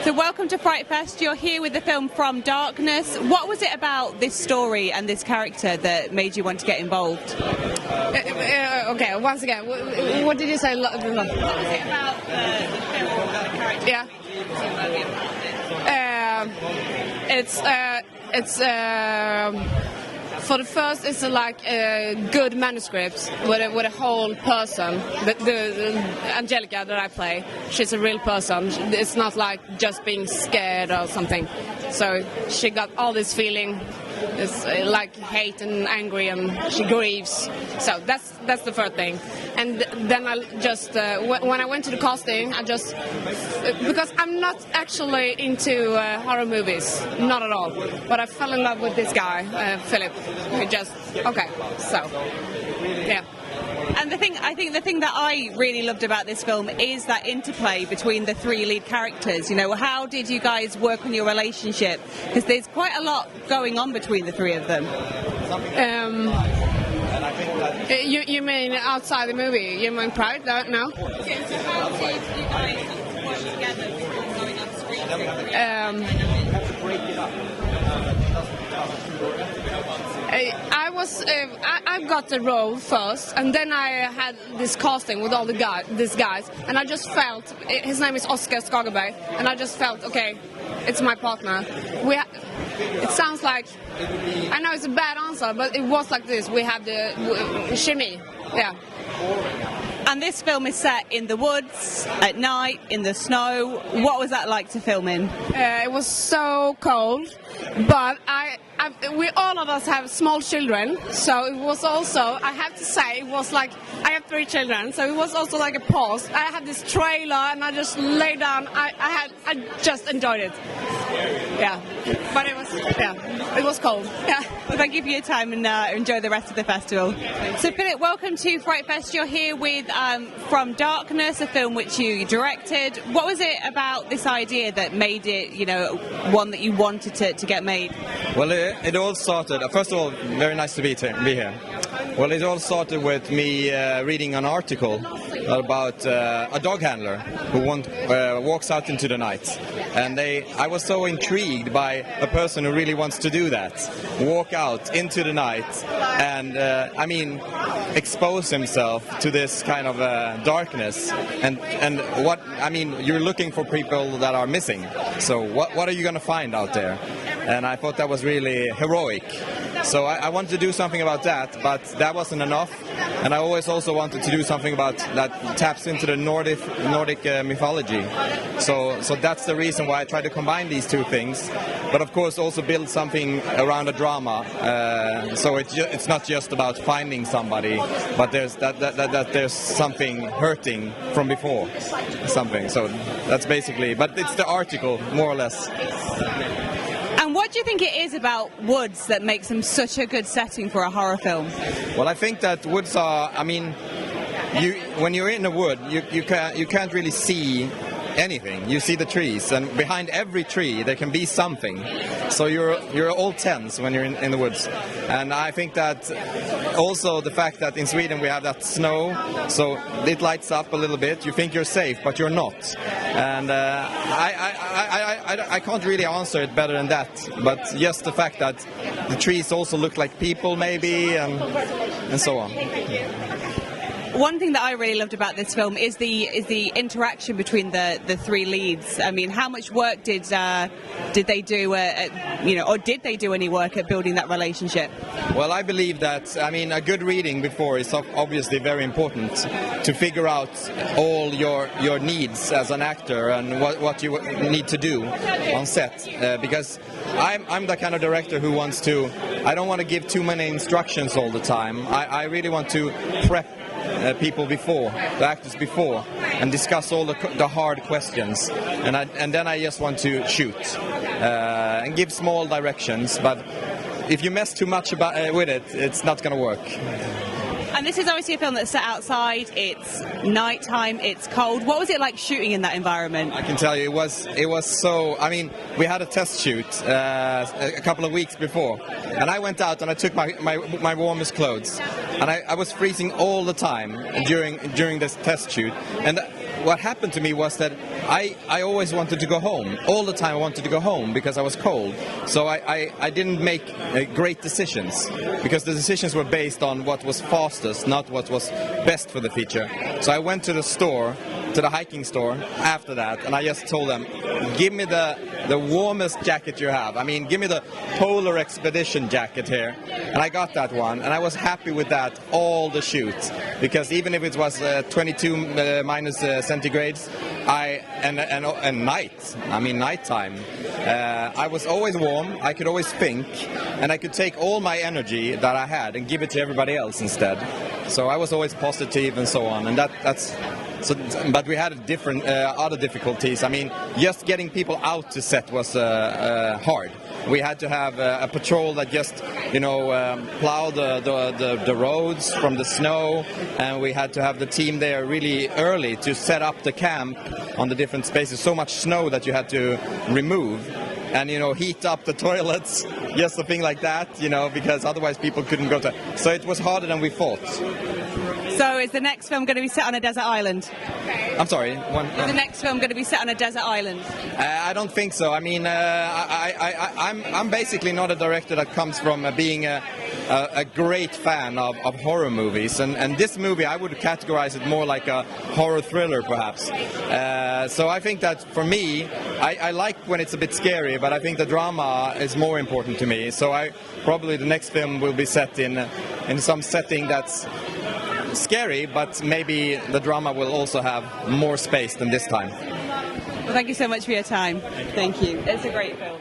So welcome to FrightFest. You're here with the film From Darkness. What was it about this story and this character that made you want to get involved? Okay, once again, what did you say? What was it about the film and the character? Yeah. It's for the first, it's like a good manuscript with a whole person. The Angelica that I play, she's a real person. It's not like just being scared or something. So she got all this feeling. It's like hate and angry, and she grieves. So that's the first thing. And then I just when I went to the casting, I just because I'm not actually into horror movies, not at all. But I fell in love with this guy, Phillip. Who just so yeah. And I think the thing that I really loved about this film is that interplay between the three lead characters. You know, how did you guys work on your relationship? Because there's quite a lot going on between the three of them. You mean outside the movie? You mean private? No? Yeah, so how did you guys work together before going on screen? I got the role first, and then I had this casting with all these guys, and I just felt, his name is Oscar Skagerberg, and I just felt, okay, it's my partner. It sounds like, I know it's a bad answer, but it was like this. We had the chemie, yeah. And this film is set in the woods, at night, in the snow. What was that like to film in? It was so cold, but we all of us have small children, so it was also, I have to say, it was like, I have 3 children, so it was also like a pause. I had this trailer, and I just lay down. I just enjoyed it. Yeah, but it was cold. Yeah. Well, thank you for your time, and enjoy the rest of the festival. So, Phillip, welcome to FrightFest. You're here with From Darkness, a film which you directed. What was it about this idea that made it, one that you wanted to get made? Well, it all started, first of all, very nice to be here. Well, it all started with me reading an article about a dog handler who walks out into the night. And I was so intrigued by a person who really wants to do that, walk out into the night and, expose himself to this kind of darkness. And you're looking for people that are missing. So what are you going to find out there? And I thought that was really heroic. So I wanted to do something about that, but that wasn't enough. And I always also wanted to do something about that taps into the Nordic mythology. So that's the reason why I tried to combine these two things. But of course also build something around a drama. So it's not just about finding somebody, but there's something hurting from before something. So that's basically, but it's the article more or less. And what do you think it is about woods that makes them such a good setting for a horror film? Well, I think that woods are, when you're in a wood, you can't really see anything. You see the trees, and behind every tree there can be something. So you're all tense when you're in the woods. And I think that also the fact that in Sweden we have that snow, so it lights up a little bit. You think you're safe, but you're not. And I can't really answer it better than that. But just the fact that the trees also look like people, maybe, and so on. One thing that I really loved about this film is the interaction between the three leads. I mean, how much work did they do, or did they do any work at building that relationship? Well, I believe that, a good reading before is obviously very important to figure out all your needs as an actor and what you need to do on set. Because I'm the kind of director who wants to, I don't want to give too many instructions all the time. I really want to prep people before, the actors before, and discuss all the hard questions, and then I just want to shoot and give small directions. But if you mess too much with it, it's not going to work. And this is obviously a film that's set outside. It's nighttime. It's cold. What was it like shooting in that environment? I can tell you, it was so. We had a test shoot a couple of weeks before, and I went out and I took my warmest clothes, and I was freezing all the time during this test shoot. And what happened to me was that I always wanted to go home. All the time I wanted to go home because I was cold. So I didn't make great decisions because the decisions were based on what was fastest, not what was best for the feature. So I went to the store, to the hiking store after that, and I just told them, give me the warmest jacket you have. I mean, give me the Polar Expedition jacket here. And I got that one, and I was happy with that all the shoot, because even if it was 22 minus centigrades, and nighttime, I was always warm, I could always think, and I could take all my energy that I had and give it to everybody else instead. So I was always positive and so on, and that's. So, but we had different other difficulties. I mean, just getting people out to set was hard. We had to have a patrol that just, plow the roads from the snow, and we had to have the team there really early to set up the camp on the different spaces. So much snow that you had to remove, and heat up the toilets, just a thing like that, because otherwise people couldn't go to. So it was harder than we thought. So is the next film going to be set on a desert island? I'm sorry? Is the next film going to be set on a desert island? I don't think so. I mean, I'm basically not a director that comes from being a great fan of horror movies. And this movie, I would categorize it more like a horror thriller, perhaps. So I think that for me, I like when it's a bit scary, but I think the drama is more important to me. So probably the next film will be set in some setting that's scary, but maybe the drama will also have more space than this time. Well, thank you so much for your time. Thank you. It's a great film.